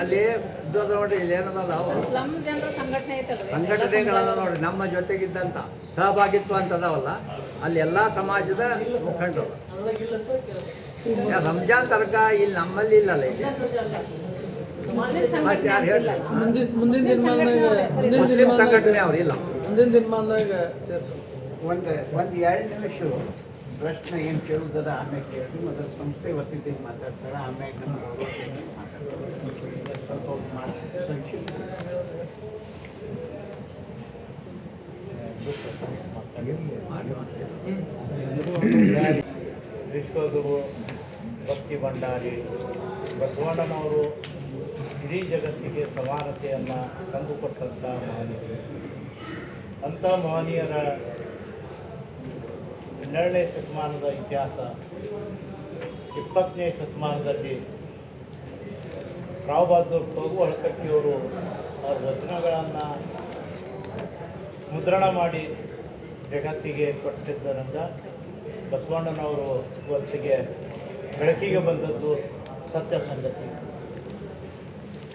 ಅಲ್ಲಿ ಉದ್ಯೋಗ ನೋಡಿ ಇಲ್ಲಿ ಏನದ ಸ್ಲಮ್ ಜನರ ಸಂಘಟನೆ ಐತಲ್ಲ ಸಂಘಟನೆಗಳನ್ನ ನೋಡಿ ನಮ್ಮ ಜೊತೆಗಿದ್ದಂಥ ಸಹಭಾಗಿತ್ವ ಅಂತದಾವಲ್ಲ ಅಲ್ಲಿ ಎಲ್ಲ ಸಮಾಜದ ಮುಖಂಡರು ರಂಜಾನ್ ತನಕ ಇಲ್ಲಿ ನಮ್ಮಲ್ಲಿ ಇಲ್ಲಲ್ಲ ಇಲ್ಲಿ ಯಾರು ಹೇಳಿ ಮುಂದಿನ ಮುಸ್ಲಿಂ ಸಂಘಟನೆ ಅವ್ರು ಇಲ್ಲ ಮುಂದಿನ ದಿನಮಾನದಾಗ ಸೇರಿಸು ಒಂದು 2 ನಿಮಿಷ ಪ್ರಶ್ನೆ ಏನು ಕೇಳುವುದದ ಆಮೇಲೆ ಕೇಳಿ ಮತ್ತು ಸಂಸ್ಥೆ ವತಿಯಿಂದ ಮಾತಾಡ್ತಾರೆ ಆಮೇಲೆ ನಮ್ಮ ಮಾತಾಡ್ತಾರೆ ಸ್ವಲ್ಪ ಸಂಕ್ಷಿಪ್ತ ವಿಶ್ವಗುರು ಭಕ್ತಿ ಭಂಡಾರಿ ಬಸವಣ್ಣನವರು ಇಡೀ ಜಗತ್ತಿಗೆ ಸಮಾನತೆಯನ್ನು ತಂದುಕೊಟ್ಟಂಥ ಮಹನೀಯರು. ಅಂಥ ಮಹನೀಯರ 12ನೇ ಶತಮಾನದ ಇತಿಹಾಸ 20ನೇ ಶತಮಾನದಲ್ಲಿ ರಾವ್ ಬಹದ್ದೂರ್ ತೊಗವಳ್ಕಟ್ಟಿಯವರು ಅವರ ವಚನಗಳನ್ನು ಮುದ್ರಣ ಮಾಡಿ ಜಗತ್ತಿಗೆ ಕೊಟ್ಟಿದ್ದರಿಂದ ಬಸವಣ್ಣನವರು ಇವತ್ತಿಗೆ ಬೆಳಕಿಗೆ ಬಂದದ್ದು ಸತ್ಯ ಸಂಗತಿ.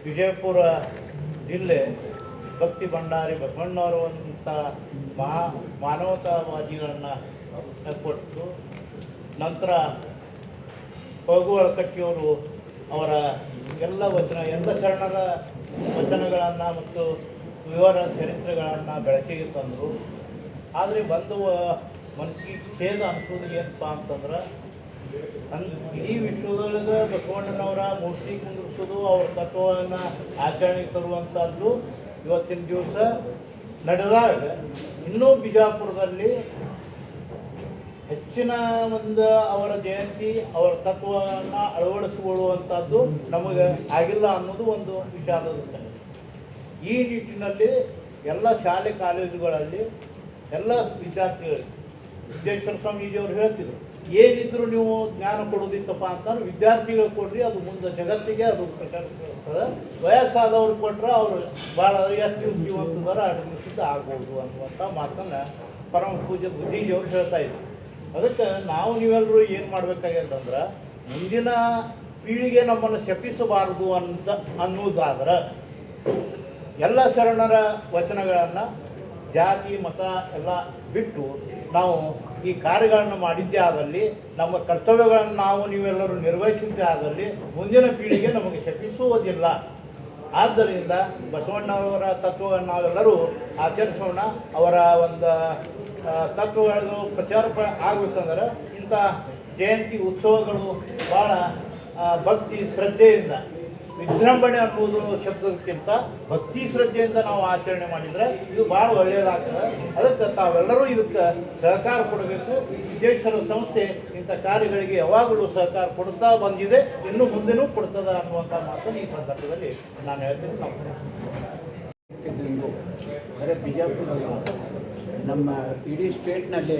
ವಿಜಯಪುರ ಜಿಲ್ಲೆ ಭಕ್ತಿ ಭಂಡಾರಿ ಬಸವಣ್ಣವರು ಅಂತ ಮಾನವತಾವಾದಿಗಳನ್ನು ಕೊಟ್ಟು ನಂತರ ತೊಗವಳ್ಕಟ್ಟಿಯವರು ಅವರ ಎಲ್ಲ ಶರಣರ ವಚನಗಳನ್ನು ಮತ್ತು ವಿವರ ಚರಿತ್ರೆಗಳನ್ನು ಬೆಳಕಿಗೆ ತಂದರು. ಆದರೆ ಬಂದು ಮನಸ್ಸಿಗೆ ಖೇದ ಅನಿಸೋದು ಏನಪ್ಪ ಅಂತಂದ್ರೆ ಇಡೀ ವಿಶ್ವದೊಳಗೆ ಬಸವಣ್ಣನವರ ಮೂರ್ತಿ ಕುಂದಿರಿಸೋದು ಅವ್ರ ತತ್ವವನ್ನು ಆಚರಣೆಗೆ ತರುವಂಥದ್ದು ಇವತ್ತಿನ ದಿವಸ ನಡೆದಾಗ ಇನ್ನೂ ಬಿಜಾಪುರದಲ್ಲಿ ಹೆಚ್ಚಿನ ಒಂದು ಅವರ ಜಯಂತಿ ಅವರ ತತ್ವವನ್ನು ಅಳವಡಿಸಿಕೊಳ್ಳುವಂಥದ್ದು ನಮಗೆ ಆಗಿಲ್ಲ ಅನ್ನೋದು ಒಂದು ವಿಚಾರದ ಸಂಗತಿ. ಈ ನಿಟ್ಟಿನಲ್ಲಿ ಎಲ್ಲ ಶಾಲೆ ಕಾಲೇಜುಗಳಲ್ಲಿ ಎಲ್ಲ ವಿದ್ಯಾರ್ಥಿಗಳಿಗೆ ಸಿದ್ದೇಶ್ವರ ಸ್ವಾಮೀಜಿಯವರು ಹೇಳ್ತಿದ್ರು, ಏನಿದ್ರು ನೀವು ಜ್ಞಾನ ಕೊಡೋದಿತ್ತಪ್ಪ ಅಂತಂದ್ರೆ ವಿದ್ಯಾರ್ಥಿಗಳು ಕೊಡ್ರಿ, ಅದು ಮುಂದೆ ಜಗತ್ತಿಗೆ ಅದು ಪ್ರಕಟಿಸ್ತದೆ. ವಯಸ್ಸಾದವ್ರು ಕೊಟ್ಟರೆ ಅವರು ಭಾಳ ಎಷ್ಟು ಜೀವಂತದಾರ ಅಡಗಿಸಿದ್ದ ಆಗ್ಬೋದು ಅನ್ನುವಂಥ ಮಾತನ್ನು ಪರಮ ಪೂಜ್ಯ ಬುದ್ಧಿಜಿಯವರು ಹೇಳ್ತಾ ಇದ್ರು. ಅದಕ್ಕೆ ನಾವು ನೀವೆಲ್ಲರೂ ಏನು ಮಾಡಬೇಕಾಗ್ಯದಂದ್ರೆ ಮುಂದಿನ ಪೀಳಿಗೆ ನಮ್ಮನ್ನು ಶಪಿಸಬಾರದು ಅನ್ನೋದಾದ್ರೆ ಎಲ್ಲ ಶರಣರ ವಚನಗಳನ್ನು ಜಾತಿ ಮತ ಎಲ್ಲ ಬಿಟ್ಟು ನಾವು ಈ ಕಾರ್ಯಗಳನ್ನು ಮಾಡಿದ್ದೇ ಆದಲ್ಲಿ ನಮ್ಮ ಕರ್ತವ್ಯಗಳನ್ನು ನಾವು ನೀವೆಲ್ಲರೂ ನಿರ್ವಹಿಸಿದ್ದೇ ಆದಲ್ಲಿ ಮುಂದಿನ ಪೀಳಿಗೆ ನಮಗೆ ಶಪಿಸುವುದಿಲ್ಲ. ಆದ್ದರಿಂದ ಬಸವಣ್ಣವರ ತತ್ವವನ್ನು ನಾವೆಲ್ಲರೂ ಆಚರಿಸೋಣ. ಅವರ ಒಂದು ತತ್ವಗಳು ಪ್ರಚಾರ ಆಗಬೇಕಂದ್ರೆ ಇಂಥ ಜಯಂತಿ ಉತ್ಸವಗಳು ಭಾಳ ಭಕ್ತಿ ಶ್ರದ್ಧೆಯಿಂದ, ವಿಜೃಂಭಣೆ ಅನ್ನೋದು ಶಬ್ದಕ್ಕಿಂತ ಭಕ್ತಿ ಶ್ರದ್ಧೆಯಿಂದ ನಾವು ಆಚರಣೆ ಮಾಡಿದರೆ ಇದು ಭಾಳ ಒಳ್ಳೆಯದಾಗ್ತದೆ. ಅದಕ್ಕೆ ತಾವೆಲ್ಲರೂ ಇದಕ್ಕೆ ಸಹಕಾರ ಕೊಡಬೇಕು. ಸಿದ್ದೇಶ್ವರ ಸಂಸ್ಥೆ ಇಂಥ ಕಾರ್ಯಗಳಿಗೆ ಯಾವಾಗಲೂ ಸಹಕಾರ ಕೊಡ್ತಾ ಬಂದಿದೆ, ಇನ್ನು ಮುಂದೆನೂ ಕೊಡ್ತದ ಅನ್ನುವಂಥ ಮಾತನ್ನು ಈ ಸಂದರ್ಭದಲ್ಲಿ ನಾನು ಹೇಳ್ತೀನಿ. ಬರೀ ಬಿಜಾಪುರದಲ್ಲಿ ನಮ್ಮ ಇಡೀ ಸ್ಟೇಟ್ನಲ್ಲಿ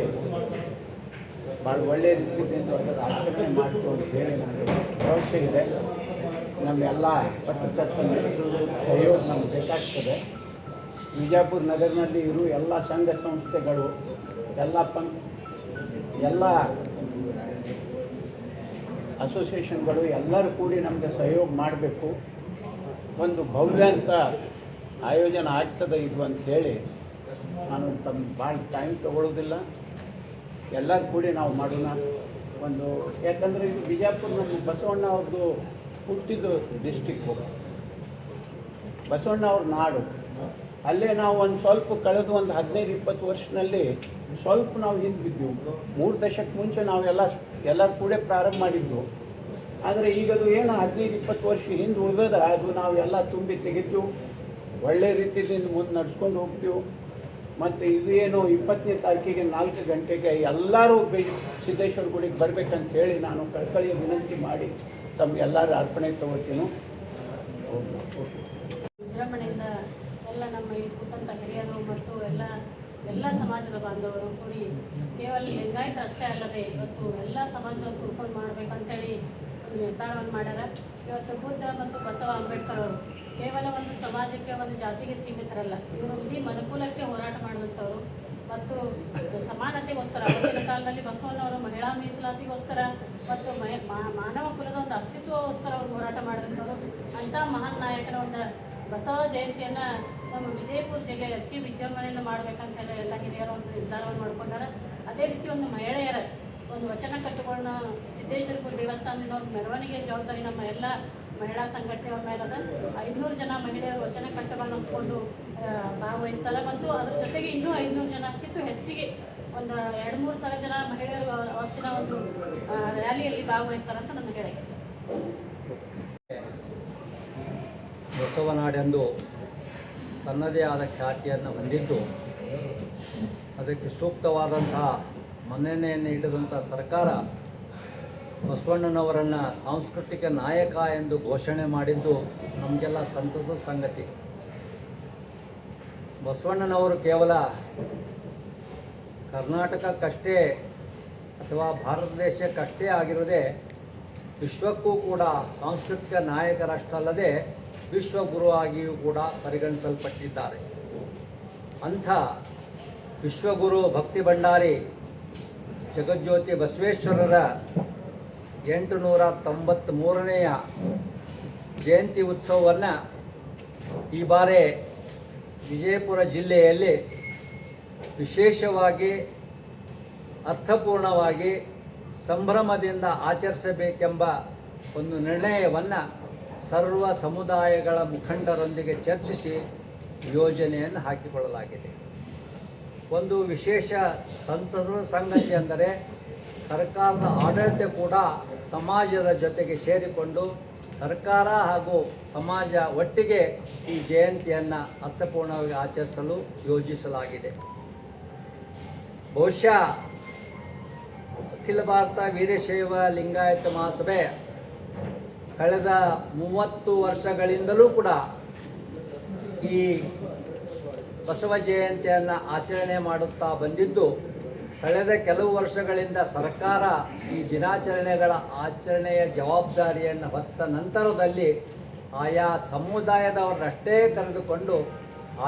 ಭಾಳ ಒಳ್ಳೆಯ ರೀತಿಯಿಂದ ಅದರ ಆಚರಣೆ ಮಾಡಿತು ಅಂತ ಹೇಳಿ ನನಗೆ ಭರವಸೆ ಇದೆ. ನಮ್ಮೆಲ್ಲ ಪತ್ರಕರ್ತ ಮಿತ್ರರು ಸಹಯೋಗ ನಮ್ಗೆ ಬೇಕಾಗ್ತದೆ. ವಿಜಯಪುರ ನಗರದಲ್ಲಿ ಇರುವ ಎಲ್ಲ ಸಂಘ ಸಂಸ್ಥೆಗಳು ಎಲ್ಲ ಅಸೋಸಿಯೇಷನ್ಗಳು ಎಲ್ಲರೂ ಕೂಡಿ ನಮಗೆ ಸಹಯೋಗ ಮಾಡಬೇಕು. ಒಂದು ಭವ್ಯ ಅಂತ ಆಯೋಜನೆ ಆಗ್ತದೆ ಇದು ಅಂಥೇಳಿ ನಾನು ಭಾಳ ಟೈಮ್ ತೊಗೊಳ್ಳೋದಿಲ್ಲ. ಎಲ್ಲರೂ ಕೂಡಿ ನಾವು ಮಾಡೋಣ. ಒಂದು ಯಾಕಂದರೆ ಇದು ಬಿಜಾಪುರ ನಮ್ಮ ಬಸವಣ್ಣ ಅವ್ರದ್ದು ಹುಟ್ಟಿದ್ದು ಡಿಸ್ಟಿಕ್ಕು, ಬಸವಣ್ಣ ಅವ್ರ ನಾಡು. ಅಲ್ಲೇ ನಾವು ಒಂದು ಸ್ವಲ್ಪ ಕಳೆದ ಒಂದು 15-20 ವರ್ಷದಲ್ಲಿ ಸ್ವಲ್ಪ ನಾವು ಹಿಂದೆ ಬಿದ್ದೆವು. 3 ದಶಕ ಮುಂಚೆ ಎಲ್ಲರೂ ಕೂಡ ಪ್ರಾರಂಭ ಮಾಡಿದ್ದು. ಆದರೆ ಈಗದು ಏನು 15-20 ವರ್ಷ ಹಿಂದೆ ಉಳಿದದ ಅದು ನಾವೆಲ್ಲ ತುಂಬಿ ತೆಗೆದು ಒಳ್ಳೆ ರೀತಿಯಿಂದ ಮುಂದೆ ನಡ್ಸ್ಕೊಂಡು ಹೋಗ್ತೀವಿ. ಮತ್ತು ಇದು ಏನು 20ನೇ ತಾರೀಕಿಗೆ 4 ಗಂಟೆಗೆ ಎಲ್ಲರೂ ಸಿದ್ದೇಶ್ವರ ಗುಡಿಗೆ ಬರಬೇಕಂತ ಹೇಳಿ ನಾನು ಕಳಕಳಿಯ ವಿನಂತಿ ಮಾಡಿ ತಮಗೆಲ್ಲರೂ ಅರ್ಪಣೆ ತಗೋತೀನಿ. ವಿಜೃಂಭಣೆಯಿಂದ ಎಲ್ಲ ನಮ್ಮ ಇಲ್ಲಿ ಕೂತಂಥ ಹಿರಿಯರು ಮತ್ತು ಎಲ್ಲ ಸಮಾಜದ ಬಾಂಧವರು ಕೂಡಿ ಕೇವಲ ಲಿಂಗಾಯತ ಅಷ್ಟೇ ಅಲ್ಲದೆ ಇವತ್ತು ಎಲ್ಲ ಸಮಾಜದವ್ರು ಕೂತ್ಕೊಂಡು ಮಾಡಬೇಕಂತೇಳಿ ಒಂದು ನಿರ್ಧಾರವನ್ನು ಮಾಡ್ಯಾರ. ಇವತ್ತು ಬುದ್ಧ ಮತ್ತು ಬಸವ ಅಂಬೇಡ್ಕರ್ ಅವರು ಕೇವಲ ಒಂದು ಸಮಾಜಕ್ಕೆ ಒಂದು ಜಾತಿಗೆ ಸೀಮಿತರಲ್ಲ, ಇವರು ಇಡೀ ಮನುಕುಲಕ್ಕೆ ಹೋರಾಟ ಮಾಡುವಂಥವ್ರು ಮತ್ತು ಸಮಾನತೆಗೋಸ್ಕರ ಅವತ್ತಿನ ಕಾಲದಲ್ಲಿ ಬಸವಣ್ಣವರು ಮಹಿಳಾ ಮೀಸಲಾತಿಗೋಸ್ಕರ ಮತ್ತು ಮಾನವ ಕುಲದ ಒಂದು ಅಸ್ತಿತ್ವಗೋಸ್ಕರ ಅವರು ಹೋರಾಟ ಮಾಡಿದಂಥವ್ರು. ಅಂಥ ಮಹಾನ್ ನಾಯಕನ ಒಂದು ಬಸವ ಜಯಂತಿಯನ್ನು ನಮ್ಮ ವಿಜಯಪುರ ಜಿಲ್ಲೆ ಅತಿ ವಿಜೃಂಭಣೆಯಿಂದ ಮಾಡಬೇಕಂತ ಹೇಳಿ ಎಲ್ಲ ಹಿರಿಯರು ಒಂದು ನಿರ್ಧಾರವನ್ನು ಮಾಡ್ಕೊಂಡಾರೆ. ಅದೇ ರೀತಿ ಒಂದು ಮಹಿಳೆಯರ ಒಂದು ವಚನ ಕಟ್ಟುಗಳನ್ನ ಸಿದ್ದೇಶ್ವರಪುರ ದೇವಸ್ಥಾನದಿಂದ ಒಂದು ಮೆರವಣಿಗೆ ಜವಾಬ್ದಾರಿ ನಮ್ಮ ಎಲ್ಲ ಮಹಿಳಾ ಸಂಘಟನೆಯವ್ರ ಮೇಲೆ ಅದ. 500 ಜನ ಮಹಿಳೆಯರು ವಚನ ಕಟ್ಟುಗಳನ್ನ ಅಂದ್ಕೊಂಡು ಭಾಗವಹಿಸ್ತಾರೆ. ಮತ್ತು ಅದ್ರ ಜೊತೆಗೆ ಇನ್ನೂ 500 ಜನಕ್ಕಿಂತ ಹೆಚ್ಚಿಗೆ ಒಂದು 2-3 ಸಾವಿರ ಜನ ಮಹಿಳೆಯರು ಅವತ್ತಿನ ಒಂದು ರ್ಯಾಲಿಯಲ್ಲಿ ಭಾಗವಹಿಸ್ತಾರೆ ಅಂತ ನನ್ನ ಹೇಳಿಕೆ. ಬಸವನಾಡೆಂದು ತನ್ನದೇ ಆದ ಖ್ಯಾತಿಯನ್ನು ಹೊಂದಿದ್ದು ಅದಕ್ಕೆ ಸೂಕ್ತವಾದಂತಹ ಮನ್ನಣೆಯನ್ನು ನೀಡಿದಂಥ ಸರ್ಕಾರ ಬಸವಣ್ಣನವರನ್ನು ಸಾಂಸ್ಕೃತಿಕ ನಾಯಕ ಎಂದು ಘೋಷಣೆ ಮಾಡಿದ್ದು ನಮಗೆಲ್ಲ ಸಂತಸದ ಸಂಗತಿ. ಬಸವಣ್ಣನವರು ಕೇವಲ ಕರ್ನಾಟಕಕ್ಕಷ್ಟೇ ಅಥವಾ ಭಾರತ ದೇಶಕ್ಕಷ್ಟೇ ಆಗಿರದೆ ವಿಶ್ವಕ್ಕೂ ಕೂಡ ಸಾಂಸ್ಕೃತಿಕ ನಾಯಕರಷ್ಟಲ್ಲದೆ ವಿಶ್ವಗುರು ಆಗಿಯೂ ಕೂಡ ಪರಿಗಣಿಸಲ್ಪಟ್ಟಿದ್ದಾರೆ. ಅಂಥ ವಿಶ್ವಗುರು ಭಕ್ತಿ ಭಂಡಾರಿ ಜಗಜ್ಯೋತಿ ಬಸವೇಶ್ವರರ 893ನೇಯ ಜಯಂತಿ ಉತ್ಸವವನ್ನು ಈ ಬಾರಿ ವಿಜಯಪುರ ಜಿಲ್ಲೆಯಲ್ಲಿ ವಿಶೇಷವಾಗಿ ಅರ್ಥಪೂರ್ಣವಾಗಿ ಸಂಭ್ರಮದಿಂದ ಆಚರಿಸಬೇಕೆಂಬ ಒಂದು ನಿರ್ಣಯವನ್ನು ಸರ್ವ ಸಮುದಾಯಗಳ ಮುಖಂಡರೊಂದಿಗೆ ಚರ್ಚಿಸಿ ಯೋಜನೆಯನ್ನು ಹಾಕಿಕೊಳ್ಳಲಾಗಿದೆ. ಒಂದು ವಿಶೇಷ ಸಂತಸದ ಸಂಗತಿ ಅಂದರೆ ಸರ್ಕಾರದ ಆಡಳಿತ ಕೂಡ ಸಮಾಜದ ಜೊತೆಗೆ ಸೇರಿಕೊಂಡು ಸರ್ಕಾರ ಹಾಗೂ ಸಮಾಜ ಒಟ್ಟಿಗೆ ಈ ಜಯಂತಿಯನ್ನು ಅರ್ಥಪೂರ್ಣವಾಗಿ ಆಚರಿಸಲು ಯೋಜಿಸಲಾಗಿದೆ. ಬಹುಶಃ ಅಖಿಲ ಭಾರತ ವೀರಶೈವ ಲಿಂಗಾಯತ ಮಹಾಸಭೆ ಕಳೆದ 30 ವರ್ಷಗಳಿಂದಲೂ ಕೂಡ ಈ ಬಸವ ಜಯಂತಿಯನ್ನು ಆಚರಣೆ ಮಾಡುತ್ತಾ ಬಂದಿದ್ದು, ಕಳೆದ ಕೆಲವು ವರ್ಷಗಳಿಂದ ಸರ್ಕಾರ ಈ ದಿನಾಚರಣೆಗಳ ಆಚರಣೆಯ ಜವಾಬ್ದಾರಿಯನ್ನು ಹೊತ್ತ ನಂತರದಲ್ಲಿ ಆಯಾ ಸಮುದಾಯದವರನ್ನಷ್ಟೇ ಕರೆದುಕೊಂಡು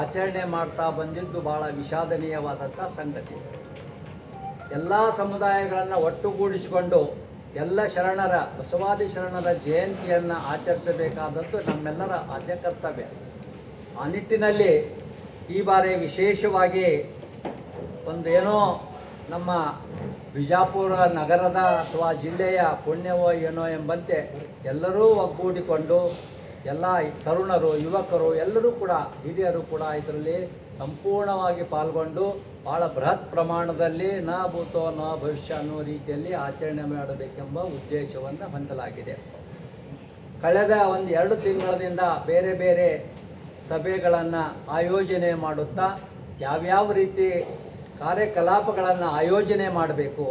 ಆಚರಣೆ ಮಾಡ್ತಾ ಬಂದಿದ್ದು ಭಾಳ ವಿಷಾದನೀಯವಾದಂಥ ಸಂಗತಿ. ಎಲ್ಲ ಸಮುದಾಯಗಳನ್ನು ಒಟ್ಟುಗೂಡಿಸಿಕೊಂಡು ಎಲ್ಲ ಶರಣರ ಬಸವಾದಿ ಶರಣರ ಜಯಂತಿಯನ್ನು ಆಚರಿಸಬೇಕಾದದ್ದು ನಮ್ಮೆಲ್ಲರ ಆದ್ಯ ಕರ್ತವ್ಯ. ಆ ನಿಟ್ಟಿನಲ್ಲಿ ಈ ಬಾರಿ ವಿಶೇಷವಾಗಿ ಒಂದೇನೋ ನಮ್ಮ ಬಿಜಾಪುರ ನಗರದ ಅಥವಾ ಜಿಲ್ಲೆಯ ಪುಣ್ಯವೋ ಏನೋ ಎಂಬಂತೆ ಎಲ್ಲರೂ ಒಗ್ಗೂಡಿಕೊಂಡು ಎಲ್ಲ ತರುಣರು, ಯುವಕರು ಎಲ್ಲರೂ ಕೂಡ ಹಿರಿಯರು ಕೂಡ ಇದರಲ್ಲಿ ಸಂಪೂರ್ಣವಾಗಿ ಪಾಲ್ಗೊಂಡು ಭಾಳ ಬೃಹತ್ ಪ್ರಮಾಣದಲ್ಲಿ ನ ಭೂತೋ ನ ಭವಿಷ್ಯ ಅನ್ನೋ ರೀತಿಯಲ್ಲಿ ಆಚರಣೆ ಮಾಡಬೇಕೆಂಬ ಉದ್ದೇಶವನ್ನು ಹೊಂದಲಾಗಿದೆ. ಕಳೆದ 1-2 ತಿಂಗಳಿಂದ ಬೇರೆ ಬೇರೆ ಸಭೆಗಳನ್ನು ಆಯೋಜನೆ ಮಾಡುತ್ತಾ ಯಾವ್ಯಾವ ರೀತಿ ಕಾರ್ಯಕಲಾಪಗಳನ್ನು ಆಯೋಜನೆ ಮಾಡಬೇಕು,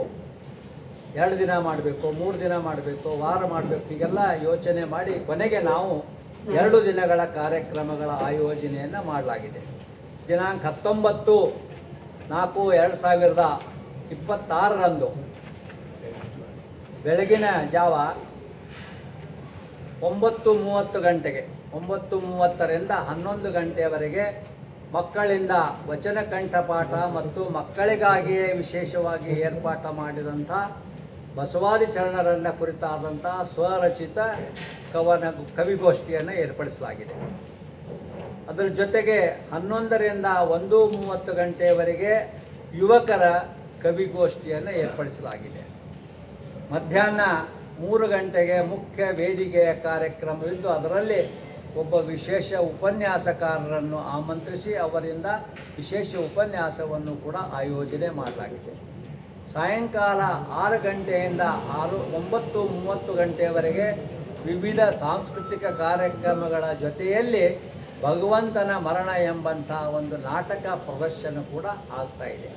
2 ದಿನ ಮಾಡಬೇಕು, 3 ದಿನ ಮಾಡಬೇಕು, ವಾರ ಮಾಡಬೇಕು, ಹೀಗೆಲ್ಲ ಯೋಚನೆ ಮಾಡಿ ಕೊನೆಗೆ ನಾವು 2 ದಿನಗಳ ಕಾರ್ಯಕ್ರಮಗಳ ಆಯೋಜನೆಯನ್ನು ಮಾಡಲಾಗಿದೆ. ದಿನಾಂಕ 19/4/2026 ಬೆಳಗಿನ ಜಾವ 9:30 ಗಂಟೆಗೆ 9:30ರಿಂದ 11 ಗಂಟೆಯವರೆಗೆ ಮಕ್ಕಳಿಂದ ವಚನ ಕಂಠಪಾಠ ಮತ್ತು ಮಕ್ಕಳಿಗಾಗಿಯೇ ವಿಶೇಷವಾಗಿ ಏರ್ಪಾಟು ಮಾಡಿದಂಥ ಬಸವಾದಿ ಶರಣರನ್ನ ಕುರಿತಾದಂಥ ಸ್ವರಚಿತ ಕವಿಗೋಷ್ಠಿಯನ್ನು ಏರ್ಪಡಿಸಲಾಗಿದೆ. ಅದರ ಜೊತೆಗೆ 11ರಿಂದ 1:30 ಗಂಟೆಯವರೆಗೆ ಯುವಕರ ಕವಿಗೋಷ್ಠಿಯನ್ನು ಏರ್ಪಡಿಸಲಾಗಿದೆ. ಮಧ್ಯಾಹ್ನ 3 ಗಂಟೆಗೆ ಮುಖ್ಯ ವೇದಿಕೆಯ ಕಾರ್ಯಕ್ರಮವಿದ್ದು ಅದರಲ್ಲಿ ಒಬ್ಬ ವಿಶೇಷ ಉಪನ್ಯಾಸಕಾರರನ್ನು ಆಮಂತ್ರಿಸಿ ಅವರಿಂದ ವಿಶೇಷ ಉಪನ್ಯಾಸವನ್ನು ಕೂಡ ಆಯೋಜನೆ ಮಾಡಲಾಗಿದೆ. ಸಾಯಂಕಾಲ 6 ಗಂಟೆಯಿಂದ 9:30 ಗಂಟೆಯವರೆಗೆ ವಿವಿಧ ಸಾಂಸ್ಕೃತಿಕ ಕಾರ್ಯಕ್ರಮಗಳ ಜೊತೆಯಲ್ಲಿ ಭಗವಂತನ ಮರಣ ಎಂಬಂಥ ಒಂದು ನಾಟಕ ಪ್ರದರ್ಶನ ಕೂಡ ಆಗ್ತಾ ಇದೆ.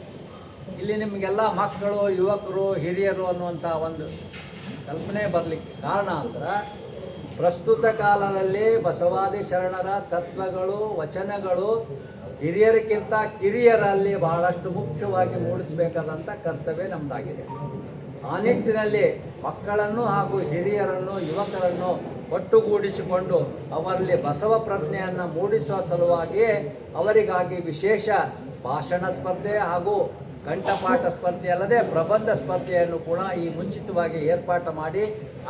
ಇಲ್ಲಿ ನಿಮಗೆಲ್ಲ ಮಕ್ಕಳು, ಯುವಕರು, ಹಿರಿಯರು ಅನ್ನುವಂಥ ಒಂದು ಕಲ್ಪನೆ ಬರಲಿಕ್ಕೆ ಕಾರಣ ಅಂದ್ರೆ ಪ್ರಸ್ತುತ ಕಾಲದಲ್ಲಿ ಬಸವಾದಿ ಶರಣರ ತತ್ವಗಳು, ವಚನಗಳು ಹಿರಿಯರಿಗಿಂತ ಕಿರಿಯರಲ್ಲಿ ಬಹಳಷ್ಟು ಮುಖ್ಯವಾಗಿ ಮೂಡಿಸಬೇಕಾದಂಥ ಕರ್ತವ್ಯ ನಮ್ಮದಾಗಿದೆ. ಆ ನಿಟ್ಟಿನಲ್ಲಿ ಮಕ್ಕಳನ್ನು ಹಾಗೂ ಹಿರಿಯರನ್ನು, ಯುವಕರನ್ನು ಒಟ್ಟುಗೂಡಿಸಿಕೊಂಡು ಅವರಲ್ಲಿ ಬಸವ ಪ್ರಜ್ಞೆಯನ್ನು ಮೂಡಿಸುವ ಸಲುವಾಗಿಯೇ ಅವರಿಗಾಗಿ ವಿಶೇಷ ಭಾಷಣ ಸ್ಪರ್ಧೆ ಹಾಗೂ ಕಂಠಪಾಠ ಸ್ಪರ್ಧೆ ಅಲ್ಲದೆ ಪ್ರಬಂಧ ಸ್ಪರ್ಧೆಯನ್ನು ಕೂಡ ಈ ಮುಂಚಿತವಾಗಿ ಏರ್ಪಾಟು ಮಾಡಿ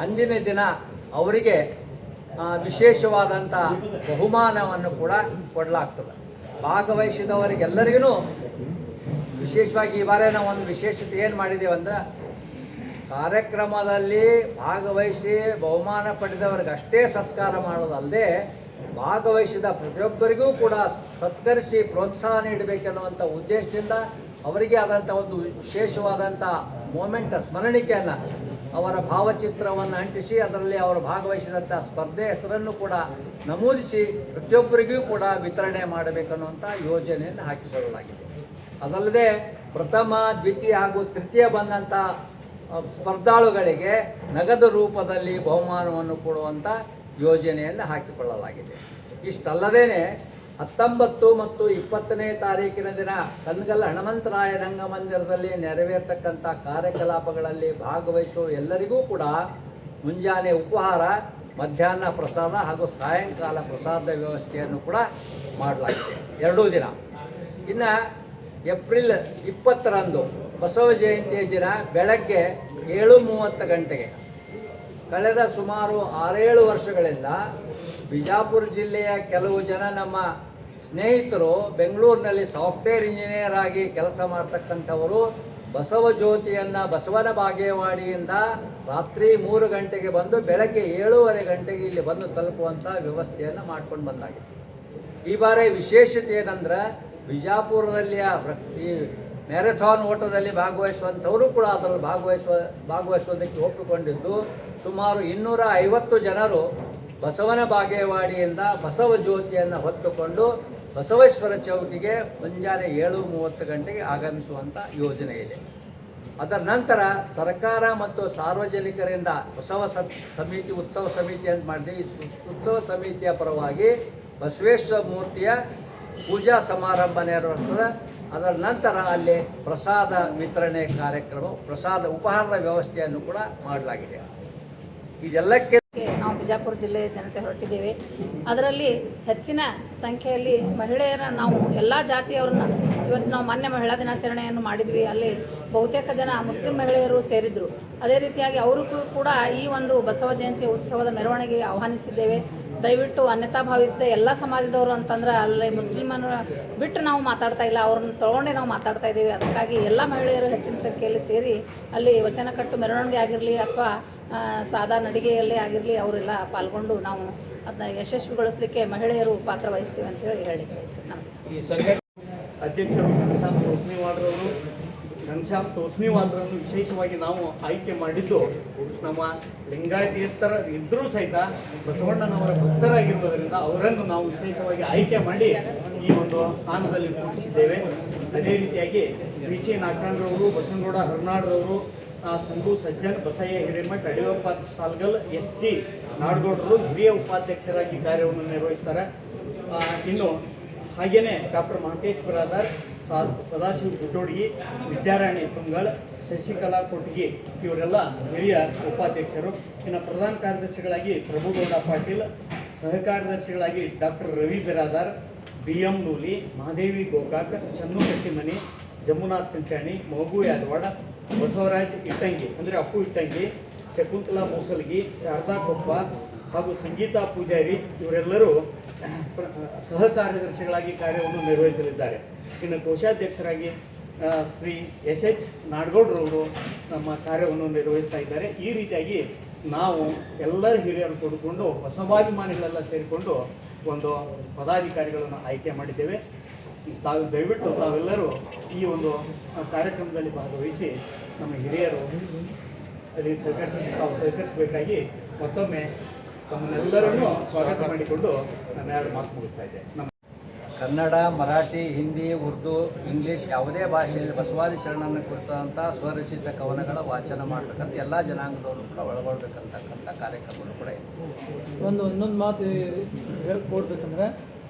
ಅಂದಿನ ದಿನ ಅವರಿಗೆ ವಿಶೇಷವಾದಂಥ ಬಹುಮಾನವನ್ನು ಕೂಡ ಕೊಡಲಾಗ್ತದೆ. ಭಾಗವಹಿಸಿದವರಿಗೆಲ್ಲರಿಗೂ ವಿಶೇಷವಾಗಿ ಈ ಬಾರಿ ನಾವು ಒಂದು ವಿಶೇಷತೆ ಏನು ಮಾಡಿದ್ದೇವೆ ಅಂದ್ರೆ, ಕಾರ್ಯಕ್ರಮದಲ್ಲಿ ಭಾಗವಹಿಸಿ ಬಹುಮಾನ ಪಡೆದವರಿಗೆ ಅಷ್ಟೇ ಸತ್ಕಾರ ಮಾಡೋದಲ್ಲದೆ ಭಾಗವಹಿಸಿದ ಪ್ರತಿಯೊಬ್ಬರಿಗೂ ಕೂಡ ಸತ್ಕರಿಸಿ ಪ್ರೋತ್ಸಾಹ ನೀಡಬೇಕೆನ್ನುವಂಥ ಉದ್ದೇಶದಿಂದ ಅವರಿಗೆ ಆದಂಥ ಒಂದು ವಿಶೇಷವಾದಂಥ ಮೂಮೆಂಟ್ ಸ್ಮರಣಿಕೆಯನ್ನು ಅವರ ಭಾವಚಿತ್ರವನ್ನು ಅಂಟಿಸಿ ಅದರಲ್ಲಿ ಅವರು ಭಾಗವಹಿಸಿದಂಥ ಸ್ಪರ್ಧೆ ಹೆಸರನ್ನು ಕೂಡ ನಮೂದಿಸಿ ಪ್ರತಿಯೊಬ್ಬರಿಗೂ ಕೂಡ ವಿತರಣೆ ಮಾಡಬೇಕನ್ನುವಂಥ ಯೋಜನೆಯನ್ನು ಹಾಕಿಕೊಳ್ಳಲಾಗಿದೆ. ಅದಲ್ಲದೆ ಪ್ರಥಮ, ದ್ವಿತೀಯ ಹಾಗೂ ತೃತೀಯ ಬಂದಂಥ ಸ್ಪರ್ಧಾಳುಗಳಿಗೆ ನಗದು ರೂಪದಲ್ಲಿ ಬಹುಮಾನವನ್ನು ಕೊಡುವಂಥ ಯೋಜನೆಯನ್ನು ಹಾಕಿಕೊಳ್ಳಲಾಗಿದೆ. ಇಷ್ಟಲ್ಲದೇ 19 ಮತ್ತು 20ನೇ ತಾರೀಕಿನ ದಿನ ಕನಗಲ್ ಹನುಮಂತರಾಯ ರಂಗಮಂದಿರದಲ್ಲಿ ನೆರವೇರ್ತಕ್ಕಂಥ ಕಾರ್ಯಕಲಾಪಗಳಲ್ಲಿ ಭಾಗವಹಿಸುವ ಎಲ್ಲರಿಗೂ ಕೂಡ ಮುಂಜಾನೆ ಉಪಹಾರ, ಮಧ್ಯಾಹ್ನ ಪ್ರಸಾದ ಹಾಗೂ ಸಾಯಂಕಾಲ ಪ್ರಸಾದ ವ್ಯವಸ್ಥೆಯನ್ನು ಕೂಡ ಮಾಡಲಾಗಿದೆ 2 ದಿನ. ಇನ್ನು ಏಪ್ರಿಲ್ 20ರಂದು ಬಸವ ಜಯಂತಿಯ ದಿನ ಬೆಳಗ್ಗೆ 7:30 ಗಂಟೆಗೆ ಕಳೆದ ಸುಮಾರು 6-7 ವರ್ಷಗಳಿಂದ ಬಿಜಾಪುರ ಜಿಲ್ಲೆಯ ಕೆಲವು ಜನ ನಮ್ಮ ಸ್ನೇಹಿತರು ಬೆಂಗಳೂರಿನಲ್ಲಿ ಸಾಫ್ಟ್ವೇರ್ ಇಂಜಿನಿಯರ್ ಆಗಿ ಕೆಲಸ ಮಾಡ್ತಕ್ಕಂಥವರು ಬಸವ ಜ್ಯೋತಿಯನ್ನು ಬಸವನ ಬಾಗೇವಾಡಿಯಿಂದ ರಾತ್ರಿ 3 ಗಂಟೆಗೆ ಬಂದು ಬೆಳಗ್ಗೆ 7:30 ಗಂಟೆಗೆ ಇಲ್ಲಿ ಬಂದು ತಲುಪುವಂಥ ವ್ಯವಸ್ಥೆಯನ್ನು ಮಾಡ್ಕೊಂಡು ಬಂದಾಗಿದೆ. ಈ ಬಾರಿ ವಿಶೇಷತೆ ಏನಂದ್ರೆ, ಬಿಜಾಪುರದಲ್ಲಿಯ ಈ ಮ್ಯಾರಥಾನ್ ಓಟದಲ್ಲಿ ಭಾಗವಹಿಸುವಂಥವರು ಕೂಡ ಅದರಲ್ಲಿ ಭಾಗವಹಿಸೋದಕ್ಕೆ ಒಪ್ಪಿಕೊಂಡಿದ್ದು ಸುಮಾರು 250 ಜನರು ಬಸವನ ಬಾಗೇವಾಡಿಯಿಂದ ಬಸವ ಜ್ಯೋತಿಯನ್ನು ಹೊತ್ತುಕೊಂಡು ಬಸವೇಶ್ವರ ಚೌಕಿಗೆ ಮುಂಜಾನೆ 7:30 ಗಂಟೆಗೆ ಆಗಮಿಸುವಂಥ ಯೋಜನೆ ಇದೆ. ಅದರ ನಂತರ ಸರ್ಕಾರ ಮತ್ತು ಸಾರ್ವಜನಿಕರಿಂದ ಉತ್ಸವ ಸಮಿತಿ ಅಂತ ಮಾಡಿದ್ದೀವಿ. ಈ ಉತ್ಸವ ಸಮಿತಿಯ ಪರವಾಗಿ ಬಸವೇಶ್ವರ ಮೂರ್ತಿಯ ಪೂಜಾ ಸಮಾರಂಭ ನೆರವೇರ್ತದೆ. ಅದರ ನಂತರ ಅಲ್ಲಿ ಪ್ರಸಾದ ವಿತರಣೆ ಕಾರ್ಯಕ್ರಮ, ಪ್ರಸಾದ ಉಪಹಾರದ ವ್ಯವಸ್ಥೆಯನ್ನು ಕೂಡ ಮಾಡಲಾಗಿದೆ. ಇದೆಲ್ಲಕ್ಕೆ ನಾವು ಬಿಜಾಪುರ ಜಿಲ್ಲೆಯ ಜನತೆ ಹೊರಟಿದ್ದೇವೆ. ಅದರಲ್ಲಿ ಹೆಚ್ಚಿನ ಸಂಖ್ಯೆಯಲ್ಲಿ ಮಹಿಳೆಯರ ನಾವು ಎಲ್ಲ ಜಾತಿಯವರನ್ನ ಇವತ್ತು ನಾವು ಮೊನ್ನೆ ಮಹಿಳಾ ದಿನಾಚರಣೆಯನ್ನು ಮಾಡಿದ್ವಿ. ಅಲ್ಲಿ ಬಹುತೇಕ ಜನ ಮುಸ್ಲಿಂ ಮಹಿಳೆಯರು ಸೇರಿದ್ರು. ಅದೇ ರೀತಿಯಾಗಿ ಅವರಿಗೂ ಕೂಡ ಈ ಒಂದು ಬಸವ ಜಯಂತಿ ಉತ್ಸವದ ಮೆರವಣಿಗೆಗೆ ಆಹ್ವಾನಿಸಿದ್ದೇವೆ. ದಯವಿಟ್ಟು ಅನ್ಯತಾ ಭಾವಿಸದೆ ಎಲ್ಲ ಸಮಾಜದವರು ಅಂತಂದ್ರೆ ಅಲ್ಲಿ ಮುಸ್ಲಿಮರ ಬಿಟ್ಟು ನಾವು ಮಾತಾಡ್ತಾ ಇಲ್ಲ, ಅವ್ರನ್ನ ತೊಗೊಂಡೇ ನಾವು ಮಾತಾಡ್ತಾ ಇದ್ದೀವಿ. ಅದಕ್ಕಾಗಿ ಎಲ್ಲ ಮಹಿಳೆಯರು ಹೆಚ್ಚಿನ ಸಂಖ್ಯೆಯಲ್ಲಿ ಸೇರಿ ಅಲ್ಲಿ ವಚನ ಕಟ್ಟು ಮೆರವಣಿಗೆ ಆಗಿರಲಿ ಅಥವಾ ಸಾದಾ ನಡಿಗೆಯಲ್ಲೇ ಆಗಿರಲಿ ಅವರೆಲ್ಲ ಪಾಲ್ಗೊಂಡು ನಾವು ಅದನ್ನ ಯಶಸ್ವಿಗೊಳಿಸಲಿಕ್ಕೆ ಮಹಿಳೆಯರು ಪಾತ್ರ ವಹಿಸ್ತೀವಿ ಅಂತೇಳಿ ಹೇಳಿ ನಮಸ್ಕಾರ. ಈ ಸಂಘಟನೆ ಅಧ್ಯಕ್ಷರು ಘನಶ್ಯಾಮ್ ತೋಸ್ನಿವಾಲ್ರನ್ನು ವಿಶೇಷವಾಗಿ ನಾವು ಆಯ್ಕೆ ಮಾಡಿದ್ದು ನಮ್ಮ ಲಿಂಗಾಯತೇತರ ಇದ್ದರೂ ಸಹಿತ ಬಸವಣ್ಣನವರ ಭಕ್ತರಾಗಿರುವುದರಿಂದ ಅವರನ್ನು ನಾವು ವಿಶೇಷವಾಗಿ ಆಯ್ಕೆ ಮಾಡಿ ಈ ಒಂದು ಸ್ಥಾನದಲ್ಲಿ ಕೂರಿಸಿದ್ದೇವೆ. ಅದೇ ರೀತಿಯಾಗಿ ವಿ ಸಿ ನಾಗರಾಣ್ರವರು, ಬಸವನಗೌಡ ಹರ್ನಾಡ್ರವರು, ಸಂಧು ಸಜ್ಜನ್, ಬಸಯ್ಯ ಹಿರೇಮಠ್, ಅಡಿಯಪ್ಪ ಸಾಲ್ಗಲ್, SG ನಾಡಗೌಡರು ಹಿರಿಯ ಉಪಾಧ್ಯಕ್ಷರಾಗಿ ಕಾರ್ಯವನ್ನು ನಿರ್ವಹಿಸ್ತಾರೆ. ಇನ್ನು ಹಾಗೆಯೇ ಡಾಕ್ಟರ್ ಮಹಂತೇಶ್ ಬ್ರಾದರ್, ಸದಾಶಿವ ಗುಡ್ಡೋಡಿಗಿ, ವಿದ್ಯಾರಾಣಿ ತುಂಗಳ, ಶಶಿಕಲಾ ಕೊಟ್ಟಿಗೆ ಇವರೆಲ್ಲ ಹಿರಿಯ ಉಪಾಧ್ಯಕ್ಷರು. ಇನ್ನು ಪ್ರಧಾನ ಕಾರ್ಯದರ್ಶಿಗಳಾಗಿ ಪ್ರಭುಗೌಡ ಪಾಟೀಲ್, ಸಹ ಕಾರ್ಯದರ್ಶಿಗಳಾಗಿ ಡಾಕ್ಟರ್ ರವಿ ಬಿರಾದಾರ್, BM ನೂಲಿ, ಮಹಾದೇವಿ ಗೋಕಾಕ್, ಚನ್ನು ಕಟ್ಟಿಮನಿ, ಜಮುನಾಥ್ ಪಿಂಚಾಣಿ, ಮಗು ಯಾದವಾಡ, ಬಸವರಾಜ್ ಇಟ್ಟಂಗಿ ಅಂದರೆ ಅಪ್ಪು ಇಟ್ಟಂಗಿ, ಶಕುಂತಲಾ ಮೂಸಲ್ಗಿ, ಶಾರದಾ ಕೊಪ್ಪ ಹಾಗೂ ಸಂಗೀತಾ ಪೂಜಾರಿ ಇವರೆಲ್ಲರೂ ಸಹ ಕಾರ್ಯದರ್ಶಿಗಳಾಗಿ ಕಾರ್ಯವನ್ನು ನಿರ್ವಹಿಸಲಿದ್ದಾರೆ. ಇನ್ನು ಕೋಶಾಧ್ಯಕ್ಷರಾಗಿ ಶ್ರೀ SH ನಾಡಗೌಡರವರು ನಮ್ಮ ಕಾರ್ಯವನ್ನು ನಿರ್ವಹಿಸ್ತಾ ಇದ್ದಾರೆ. ಈ ರೀತಿಯಾಗಿ ನಾವು ಎಲ್ಲರ ಹಿರಿಯರು ಕೂಡಿಕೊಂಡು ಬಸವಾಭಿಮಾನಿಗಳೆಲ್ಲ ಸೇರಿಕೊಂಡು ಒಂದು ಪದಾಧಿಕಾರಿಗಳನ್ನು ಆಯ್ಕೆ ಮಾಡಿದ್ದೇವೆ. ದಯವಿಟ್ಟು ತಾವೆಲ್ಲರೂ ಈ ಒಂದು ಕಾರ್ಯಕ್ರಮದಲ್ಲಿ ಭಾಗವಹಿಸಿ ನಮ್ಮ ಹಿರಿಯರು ಅಲ್ಲಿ ಸಹಕರಿಸಬೇಕಾಗಿ ಮತ್ತೊಮ್ಮೆ ತಮ್ಮನ್ನೆಲ್ಲರನ್ನೂ ಸ್ವಾಗತ ಮಾಡಿಕೊಂಡು ನಾನು 2 ಮಾತು ಮುಗಿಸ್ತಾ ಇದ್ದೆ. ಕನ್ನಡ, ಮರಾಠಿ, ಹಿಂದಿ, ಉರ್ದು, ಇಂಗ್ಲೀಷ್ ಯಾವುದೇ ಭಾಷೆಯಲ್ಲಿ ಬಸವಾದಿ ಶರಣನ ಕುರಿತಂಥ ಸ್ವರಚಿತ ಕವನಗಳ ವಾಚನ ಮಾಡಬೇಕಂತ ಎಲ್ಲ ಜನಾಂಗದವರು ಕೂಡ ಒಳಗೊಳ್ಬೇಕಂತಕ್ಕಂಥ ಕಾರ್ಯಕ್ರಮಗಳು ಕೂಡ ಇದೆ. ಇನ್ನೊಂದು ಮಾತು ಹೇಳ್ಕೊಡ್ಬೇಕಂದ್ರೆ,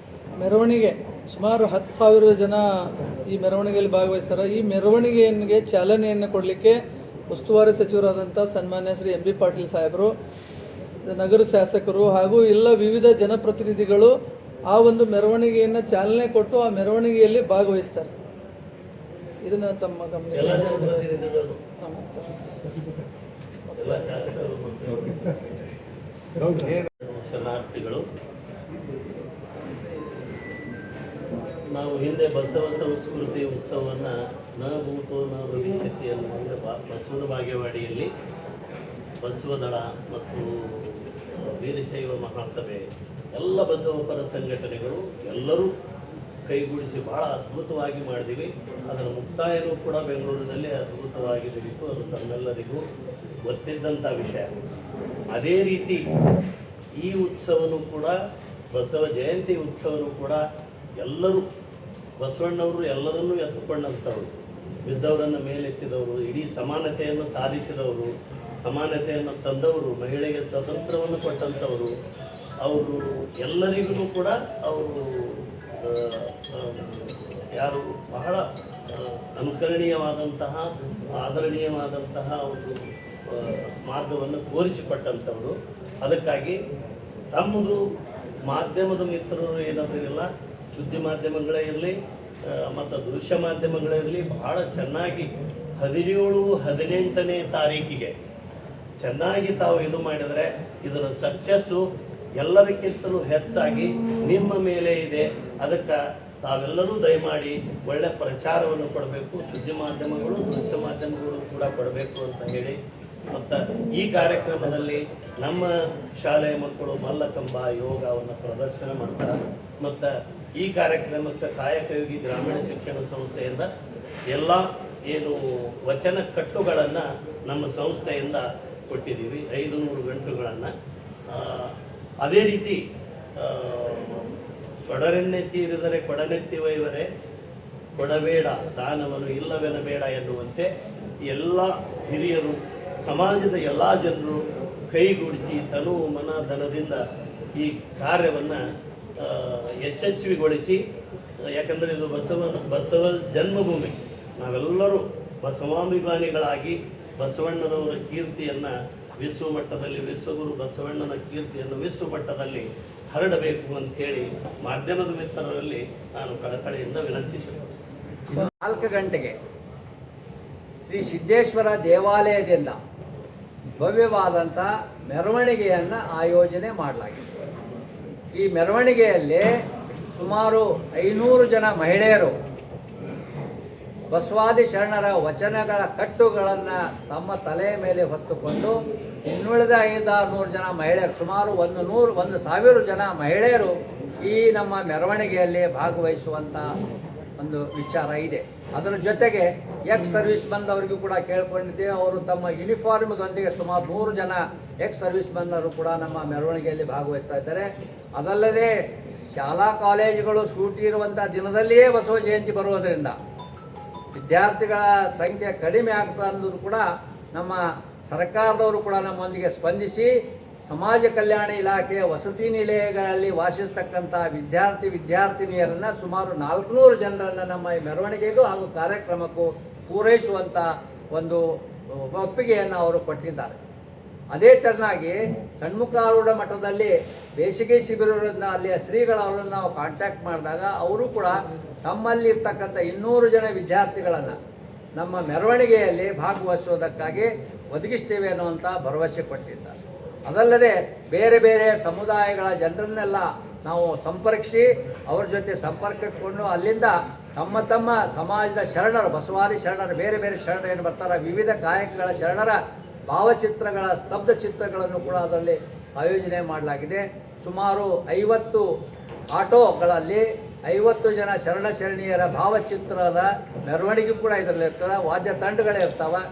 ಮೆರವಣಿಗೆ ಸುಮಾರು 10,000 ಜನ ಈ ಮೆರವಣಿಗೆಯಲ್ಲಿ ಭಾಗವಹಿಸ್ತಾರೆ. ಈ ಮೆರವಣಿಗೆಗೆ ಚಾಲನೆಯನ್ನು ಕೊಡಲಿಕ್ಕೆ ಉಸ್ತುವಾರಿ ಸಚಿವರಾದಂಥ ಸನ್ಮಾನ್ಯ ಶ್ರೀ MB ಪಾಟೀಲ್ ಸಾಹೇಬರು, ನಗರ ಶಾಸಕರು ಹಾಗೂ ಎಲ್ಲ ವಿವಿಧ ಜನಪ್ರತಿನಿಧಿಗಳು ಆ ಒಂದು ಮೆರವಣಿಗೆಯನ್ನು ಚಾಲನೆ ಕೊಟ್ಟು ಆ ಮೆರವಣಿಗೆಯಲ್ಲಿ ಭಾಗವಹಿಸ್ತಾರೆ. ಇದನ್ನ ತಮ್ಮ ಗಮನ ಎಲ್ಲ ಜನಪ್ರತಿನಿಧಿಗಳು, ಎಲ್ಲ ಶಾಸಕರು ಮತ್ತು ಶರಣಾರ್ಥಿಗಳು, ನಾವು ಹಿಂದೆ ಬಸವ ಸಂಸ್ಕೃತಿ ಉತ್ಸವವನ್ನು ನ ಭೂತೋ ನ ಭವಿಷ್ಯತಿ ಅನ್ನುವಂಥ ಬಸವನ ಬಾಗೇವಾಡಿಯಲ್ಲಿ ಬಸವದಳ ಮತ್ತು ವೀರಶೈವ ಮಹಾಸಭೆ ಎಲ್ಲ ಬಸವಪರ ಸಂಘಟನೆಗಳು ಎಲ್ಲರೂ ಕೈಗೂಡಿಸಿ ಭಾಳ ಅದ್ಭುತವಾಗಿ ಮಾಡಿದ್ದೀವಿ. ಅದರ ಮುಕ್ತಾಯನೂ ಕೂಡ ಬೆಂಗಳೂರಿನಲ್ಲಿ ಅದ್ಭುತವಾಗಿ ನಡೀತು. ಅದು ತಮ್ಮೆಲ್ಲರಿಗೂ ಗೊತ್ತಿದ್ದಂಥ ವಿಷಯ. ಅದೇ ರೀತಿ ಈ ಉತ್ಸವನೂ ಕೂಡ, ಬಸವ ಜಯಂತಿ ಉತ್ಸವನೂ ಕೂಡ ಎಲ್ಲರೂ ಬಸವಣ್ಣವರು ಎಲ್ಲರನ್ನೂ ಎತ್ತುಕೊಂಡಂಥವ್ರು, ಬಿದ್ದವರನ್ನು ಮೇಲೆತ್ತಿದವರು, ಇಡೀ ಸಮಾನತೆಯನ್ನು ಸಾಧಿಸಿದವರು, ಸಮಾನತೆಯನ್ನು ತಂದವರು, ಮಹಿಳೆಗೆ ಸ್ವಾತಂತ್ರ್ಯವನ್ನು ಕೊಟ್ಟಂಥವರು. ಅವರು ಎಲ್ಲರಿಗೂ ಕೂಡ ಅವರು ಯಾರು ಬಹಳ ಅನುಕರಣೀಯವಾದಂತಹ, ಆದರಣೀಯವಾದಂತಹ ಒಂದು ಮಾರ್ಗವನ್ನು ತೋರಿಸಿಕೊಟ್ಟಂಥವರು. ಅದಕ್ಕಾಗಿ ತಮ್ಮದು ಮಾಧ್ಯಮದ ಮಿತ್ರರು ಏನಾದ್ರಿಲ್ಲ, ಸುದ್ದಿ ಮಾಧ್ಯಮಗಳೇ ಇರಲಿ ಮತ್ತು ದೃಶ್ಯ ಮಾಧ್ಯಮಗಳೇ ಇರಲಿ, ಬಹಳ ಚೆನ್ನಾಗಿ 17-18ನೇ ತಾರೀಕಿಗೆ ಚೆನ್ನಾಗಿ ತಾವು ಇದು ಮಾಡಿದರೆ ಇದರ ಸಕ್ಸಸ್ಸು ಎಲ್ಲರಿಗಿಂತಲೂ ಹೆಚ್ಚಾಗಿ ನಿಮ್ಮ ಮೇಲೆ ಇದೆ. ಅದಕ್ಕೆ ತಾವೆಲ್ಲರೂ ದಯಮಾಡಿ ಒಳ್ಳೆ ಪ್ರಚಾರವನ್ನು ಕೊಡಬೇಕು, ಸುದ್ದಿ ಮಾಧ್ಯಮಗಳು ದೃಶ್ಯ ಮಾಧ್ಯಮಗಳು ಕೂಡ ಕೊಡಬೇಕು ಅಂತ ಹೇಳಿ, ಮತ್ತು ಈ ಕಾರ್ಯಕ್ರಮದಲ್ಲಿ ನಮ್ಮ ಶಾಲೆಯ ಮಕ್ಕಳು ಮಲ್ಲಕಂಬ ಯೋಗವನ್ನು ಪ್ರದರ್ಶನ ಮಾಡ್ತಾರೆ. ಮತ್ತು ಈ ಕಾರ್ಯಕ್ರಮಕ್ಕೆ ಕಾಯಕಯೋಗಿ ಗ್ರಾಮೀಣ ಶಿಕ್ಷಣ ಸಂಸ್ಥೆಯಿಂದ ಎಲ್ಲ ಏನು ವಚನ ಕಟ್ಟುಗಳನ್ನು ನಮ್ಮ ಸಂಸ್ಥೆಯಿಂದ ಕೊಟ್ಟಿದ್ದೀವಿ, 500 ಗಂಟುಗಳನ್ನು. ಅದೇ ರೀತಿ ಸೊಡರೆನ್ನೆ ತೀರಿದರೆ ಕೊಡನೆತ್ತಿ ಒಯ್ವರೆ, ಕೊಡಬೇಡ ದಾನವನ್ನು ಇಲ್ಲವೆನಬೇಡ ಎನ್ನುವಂತೆ ಎಲ್ಲ ಹಿರಿಯರು, ಸಮಾಜದ ಎಲ್ಲ ಜನರು ಕೈಗೂಡಿಸಿ ತನು ಮನ ಧನದಿಂದ ಈ ಕಾರ್ಯವನ್ನು ಯಶಸ್ವಿಗೊಳಿಸಿ, ಯಾಕಂದರೆ ಇದು ಬಸವ ಜನ್ಮಭೂಮಿ. ನಾವೆಲ್ಲರೂ ಬಸವಾಭಿಮಾನಿಗಳಾಗಿ ಬಸವಣ್ಣನವರ ಕೀರ್ತಿಯನ್ನು ವಿಶ್ವಮಟ್ಟದಲ್ಲಿ, ವಿಶ್ವಗುರು ಬಸವಣ್ಣನ ಕೀರ್ತಿಯನ್ನು ವಿಶ್ವಮಟ್ಟದಲ್ಲಿ ಹರಡಬೇಕು ಅಂಥೇಳಿ ಮಾಧ್ಯಮದ ಮಿತ್ರರಲ್ಲಿ ನಾನು ಕಳಕಳಿಯಿಂದ ವಿನಂತಿಸುತ್ತೇನೆ. 4 ಗಂಟೆಗೆ ಶ್ರೀ ಸಿದ್ದೇಶ್ವರ ದೇವಾಲಯದಿಂದ ಭವ್ಯವಾದಂಥ ಮೆರವಣಿಗೆಯನ್ನು ಆಯೋಜನೆ ಮಾಡಲಾಗಿದೆ. ಈ ಮೆರವಣಿಗೆಯಲ್ಲಿ ಸುಮಾರು 500 ಜನ ಮಹಿಳೆಯರು ಬಸವಾದಿ ಶರಣರ ವಚನಗಳ ಕಟ್ಟುಗಳನ್ನು ತಮ್ಮ ತಲೆಯ ಮೇಲೆ ಹೊತ್ತುಕೊಂಡು, ಇನ್ನುಳಿದ 500-600 ಜನ ಮಹಿಳೆಯರು, ಸುಮಾರು 1,000 ಜನ ಮಹಿಳೆಯರು ಈ ನಮ್ಮ ಮೆರವಣಿಗೆಯಲ್ಲಿ ಭಾಗವಹಿಸುವಂಥ ಒಂದು ವಿಚಾರ ಇದೆ. ಅದರ ಜೊತೆಗೆ ಎಕ್ಸ್ ಸರ್ವಿಸ್ ಬಂದವರಿಗೂ ಕೂಡ ಕೇಳ್ಕೊಂಡಿದ್ದೇವೆ. ಅವರು ತಮ್ಮ ಯೂನಿಫಾರ್ಮ್ದೊಂದಿಗೆ ಸುಮಾರು 100 ಜನ ಎಕ್ಸ್ ಸರ್ವಿಸ್ ಬಂದವರು ಕೂಡ ನಮ್ಮ ಮೆರವಣಿಗೆಯಲ್ಲಿ ಭಾಗವಹಿಸ್ತಾ ಇದ್ದಾರೆ. ಅದಲ್ಲದೆ ಶಾಲಾ ಕಾಲೇಜುಗಳು ಸೂಟಿ ಇರುವಂಥ ದಿನದಲ್ಲಿಯೇ ಬಸವ ಜಯಂತಿ ಬರುವುದರಿಂದ ವಿದ್ಯಾರ್ಥಿಗಳ ಸಂಖ್ಯೆ ಕಡಿಮೆ ಆಗ್ತಾ ಅನ್ನೋದು ಕೂಡ ನಮ್ಮ ಸರ್ಕಾರದವರು ಕೂಡ ನಮ್ಮೊಂದಿಗೆ ಸ್ಪಂದಿಸಿ, ಸಮಾಜ ಕಲ್ಯಾಣ ಇಲಾಖೆಯ ವಸತಿ ನಿಲಯಗಳಲ್ಲಿ ವಾಸಿಸ್ತಕ್ಕಂಥ ವಿದ್ಯಾರ್ಥಿನಿಯರನ್ನು ಸುಮಾರು 400 ಜನರನ್ನು ನಮ್ಮ ಈ ಮೆರವಣಿಗೆಗೂ ಹಾಗೂ ಕಾರ್ಯಕ್ರಮಕ್ಕೂ ಪೂರೈಸುವಂಥ ಒಂದು ಒಪ್ಪಿಗೆಯನ್ನು ಅವರು ಕೊಟ್ಟಿದ್ದಾರೆ. ಅದೇ ತೆರನಾಗಿ ಷಣ್ಮುಖಾರೂಢ ಮಠದಲ್ಲಿ ಬೇಸಿಗೆ ಶಿಬಿರದಿಂದ ಅಲ್ಲಿಯ ಶ್ರೀಗಳವರನ್ನು ನಾವು ಕಾಂಟ್ಯಾಕ್ಟ್ ಮಾಡಿದಾಗ ಅವರು ಕೂಡ ತಮ್ಮಲ್ಲಿ ಇರ್ತಕ್ಕಂಥ 200 ಜನ ವಿದ್ಯಾರ್ಥಿಗಳನ್ನು ನಮ್ಮ ಮೆರವಣಿಗೆಯಲ್ಲಿ ಭಾಗವಹಿಸುವುದಕ್ಕಾಗಿ ಒದಗಿಸ್ತೇವೆ ಅನ್ನುವಂಥ ಭರವಸೆ ಕೊಟ್ಟಿದ್ದಾರೆ. ಅದಲ್ಲದೆ ಬೇರೆ ಬೇರೆ ಸಮುದಾಯಗಳ ಜನರನ್ನೆಲ್ಲ ನಾವು ಸಂಪರ್ಕಿಸಿ ಅವ್ರ ಜೊತೆ ಸಂಪರ್ಕ ಇಟ್ಕೊಂಡು ಅಲ್ಲಿಂದ ತಮ್ಮ ಸಮಾಜದ ಶರಣರು, ಬಸವಾದಿ ಶರಣರು, ಬೇರೆ ಬೇರೆ ಶರಣರು ಏನು ಬರ್ತಾರೆ, ವಿವಿಧ ಗಾಯಕಗಳ ಶರಣರ ಭಾವಚಿತ್ರಗಳ ಸ್ತಬ್ಧ ಚಿತ್ರಗಳನ್ನು ಕೂಡ ಅದರಲ್ಲಿ ಆಯೋಜನೆ ಮಾಡಲಾಗಿದೆ. ಸುಮಾರು 50 ಆಟೋಗಳಲ್ಲಿ 50 ಜನ ಶರಣ ಶರಣಿಯರ ಭಾವಚಿತ್ರದ ಮೆರವಣಿಗೆ ಕೂಡ ಇದರಲ್ಲಿ ಇರ್ತದೆ. ವಾದ್ಯ ತಂಡಗಳೇ ಇರ್ತಾವೆ.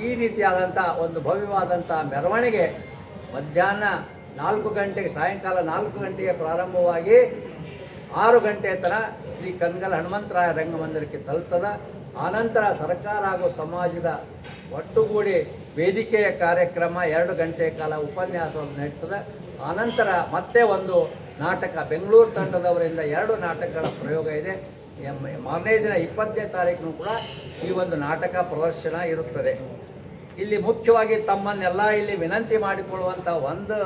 ಈ ರೀತಿಯಾದಂಥ ಒಂದು ಭವ್ಯವಾದಂಥ ಮೆರವಣಿಗೆ ಮಧ್ಯಾಹ್ನ 4 ಗಂಟೆಗೆ, ಸಾಯಂಕಾಲ 4 ಗಂಟೆಗೆ ಪ್ರಾರಂಭವಾಗಿ 6 ಗಂಟೆ ತನಕ ಶ್ರೀ ಕನ್ಗಲ್ ಹನುಮಂತರಾಯ ರಂಗಮಂದಿರಕ್ಕೆ ತಲುಪ್ತದೆ. ಆನಂತರ ಸರ್ಕಾರ ಹಾಗೂ ಸಮಾಜದ ಒಟ್ಟುಗೂಡಿ ವೇದಿಕೆಯ ಕಾರ್ಯಕ್ರಮ 2 ಗಂಟೆ ಕಾಲ ಉಪನ್ಯಾಸವನ್ನು ನೀಡ್ತದೆ. ಆನಂತರ ಮತ್ತೆ ಒಂದು ನಾಟಕ, ಬೆಂಗಳೂರು ತಂಡದವರಿಂದ 2 ನಾಟಕಗಳ ಪ್ರಯೋಗ ಇದೆ. ಮಾರನೇ ದಿನ 20ನೇ ತಾರೀಕು ಕೂಡ ಈ ಒಂದು ನಾಟಕ ಪ್ರದರ್ಶನ ಇರುತ್ತದೆ. ಇಲ್ಲಿ ಮುಖ್ಯವಾಗಿ ತಮ್ಮನ್ನೆಲ್ಲ ಇಲ್ಲಿ ವಿನಂತಿ ಮಾಡಿಕೊಳ್ಳುವಂಥ ಒಂದು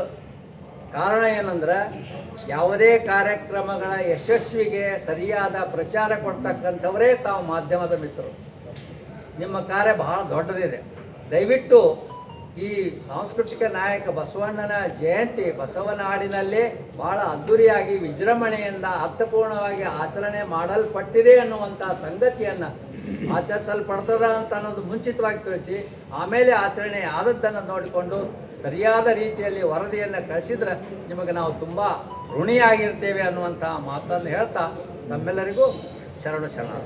ಕಾರಣ ಏನಂದ್ರೆ, ಯಾವುದೇ ಕಾರ್ಯಕ್ರಮಗಳ ಯಶಸ್ವಿಗೆ ಸರಿಯಾದ ಪ್ರಚಾರ ಕೊಡ್ತಕ್ಕಂಥವರೇ ತಾವು ಮಾಧ್ಯಮದ ಮಿತ್ರರು. ನಿಮ್ಮ ಕಾರ್ಯ ಬಹಳ ದೊಡ್ಡದಿದೆ. ದಯವಿಟ್ಟು ಈ ಸಾಂಸ್ಕೃತಿಕ ನಾಯಕ ಬಸವಣ್ಣನ ಜಯಂತಿ ಬಸವನಾಡಿನಲ್ಲಿ ಬಹಳ ಅದ್ಧೂರಿಯಾಗಿ ವಿಜೃಂಭಣೆಯಿಂದ ಅರ್ಥಪೂರ್ಣವಾಗಿ ಆಚರಣೆ ಮಾಡಲ್ಪಟ್ಟಿದೆ ಅನ್ನುವಂಥ ಸಂಗತಿಯನ್ನು ಆಚರಿಸಲ್ಪಡ್ತದ ಅಂತ ಅನ್ನೋದು ಮುಂಚಿತವಾಗಿ ತಿಳಿಸಿ, ಆಮೇಲೆ ಆಚರಣೆ ಆದದ್ದನ್ನು ನೋಡಿಕೊಂಡು ಸರಿಯಾದ ರೀತಿಯಲ್ಲಿ ವರದಿಯನ್ನು ಕಳಿಸಿದ್ರೆ ನಿಮಗೆ ನಾವು ತುಂಬ ಋಣಿಯಾಗಿರ್ತೇವೆ ಅನ್ನುವಂಥ ಮಾತನ್ನು ಹೇಳ್ತಾ ತಮ್ಮೆಲ್ಲರಿಗೂ ಶರಣು.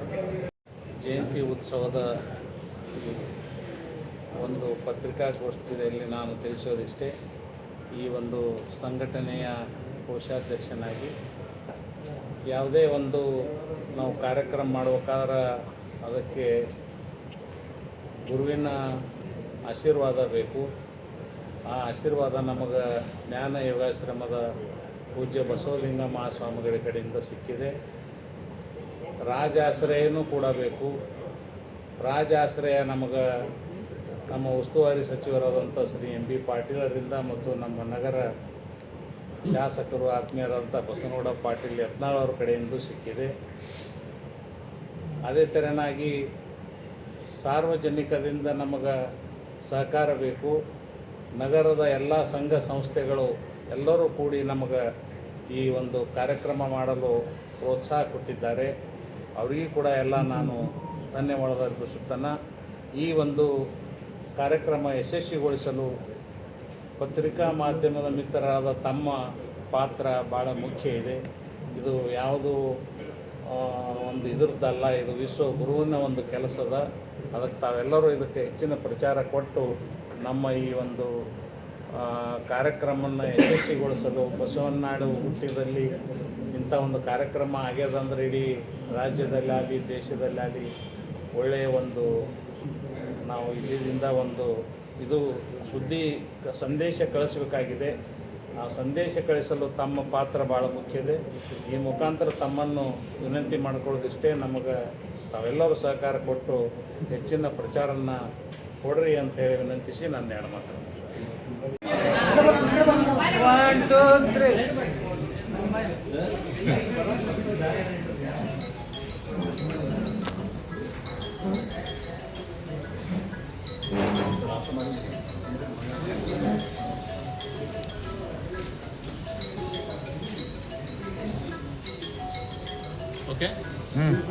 ಜಯಂತಿ ಉತ್ಸವದ ಒಂದು ಪತ್ರಿಕಾಗೋಷ್ಠಿಯಲ್ಲಿ ನಾನು ತಿಳಿಸೋದಿಷ್ಟೇ, ಈ ಒಂದು ಸಂಘಟನೆಯ ಕೋಶಾಧ್ಯಕ್ಷನಾಗಿ ಯಾವುದೇ ಒಂದು ನಾವು ಕಾರ್ಯಕ್ರಮ ಮಾಡ್ಬೇಕಾದ್ರೆ ಅದಕ್ಕೆ ಗುರುವಿನ ಆಶೀರ್ವಾದ ಬೇಕು. ಆ ಆಶೀರ್ವಾದ ನಮಗೆ ಜ್ಞಾನ ಯೋಗಾಶ್ರಮದ ಪೂಜ್ಯ ಬಸವಲಿಂಗ ಮಹಾಸ್ವಾಮಿಗಳ ಕಡೆಯಿಂದ ಸಿಕ್ಕಿದೆ. ರಾಜಾಶ್ರಯನೂ ಕೂಡ ಬೇಕು. ರಾಜಾಶ್ರಯ ನಮಗೆ ನಮ್ಮ ಉಸ್ತುವಾರಿ ಸಚಿವರಾದಂಥ ಶ್ರೀ ಎಂ ಬಿ ಪಾಟೀಲರಿಂದ ಮತ್ತು ನಮ್ಮ ನಗರ ಶಾಸಕರು ಆತ್ಮೀಯರಾದಂಥ ಬಸನಗೌಡ ಪಾಟೀಲ್ ಯತ್ನಾಳ್ ಅವ್ರ ಕಡೆಯಿಂದ ಸಿಕ್ಕಿದೆ. ಅದೇ ತೆರನಾಗಿ ಸಾರ್ವಜನಿಕರಿಂದ ನಮಗೆ ಸಹಕಾರ ಬೇಕು. ನಗರದ ಎಲ್ಲ ಸಂಘ ಸಂಸ್ಥೆಗಳು ಎಲ್ಲರೂ ಕೂಡಿ ನಮಗೆ ಈ ಒಂದು ಕಾರ್ಯಕ್ರಮ ಮಾಡಲು ಪ್ರೋತ್ಸಾಹ ಕೊಟ್ಟಿದ್ದಾರೆ. ಅವರಿಗೂ ಕೂಡ ಎಲ್ಲ ನಾನು ಧನ್ಯವಾದ ಅರ್ಪಿಸುತ್ತೇನೆ. ಈ ಒಂದು ಕಾರ್ಯಕ್ರಮ ಯಶಸ್ವಿಗೊಳಿಸಲು ಪತ್ರಿಕಾ ಮಾಧ್ಯಮದ ಮಿತ್ರರಾದ ತಮ್ಮ ಪಾತ್ರ ಭಾಳ ಮುಖ್ಯ ಇದೆ. ಇದು ಯಾವುದು ಒಂದು ಇದ್ರದ್ದಲ್ಲ, ಇದು ವಿಶ್ವ ಗುರುವಿನ ಒಂದು ಕೆಲಸದ. ಅದಕ್ಕೆ ತಾವೆಲ್ಲರೂ ಇದಕ್ಕೆ ಹೆಚ್ಚಿನ ಪ್ರಚಾರ ಕೊಟ್ಟು ನಮ್ಮ ಈ ಒಂದು ಕಾರ್ಯಕ್ರಮವನ್ನು ಯಶಸ್ವಿಗೊಳಿಸಲು, ಬಸವನಾಡು ಹುಟ್ಟಿದಲ್ಲಿ ಇಂಥ ಒಂದು ಕಾರ್ಯಕ್ರಮ ಆಗ್ಯದಂದ್ರೆ ಇಡೀ ರಾಜ್ಯದಲ್ಲಾಗಲಿ ದೇಶದಲ್ಲಾಗಲಿ ಒಳ್ಳೆಯ ಒಂದು ನಾವು ಇಲ್ಲಿಂದ ಒಂದು ಇದು ಸುದ್ದಿ ಸಂದೇಶ ಕಳಿಸಬೇಕಾಗಿದೆ. ಆ ಸಂದೇಶ ಕಳಿಸಲು ತಮ್ಮ ಪಾತ್ರ ಭಾಳ ಮುಖ್ಯ ಇದೆ. ಈ ಮುಖಾಂತರ ತಮ್ಮನ್ನು ವಿನಂತಿ ಮಾಡಿಕೊಳ್ಳೋದಿಷ್ಟೇ, ನಮಗೆ ತಾವೆಲ್ಲರೂ ಸಹಕಾರ ಕೊಟ್ಟು ಹೆಚ್ಚಿನ ಪ್ರಚಾರನ ಕೊಡ್ರಿ ಅಂತೇಳಿ ವಿನಂತಿಸಿ ನನ್ನ ಎರಡು ಮಾತು. 1, 2, 3.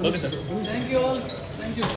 Okay sir. Thank you all. Thank you.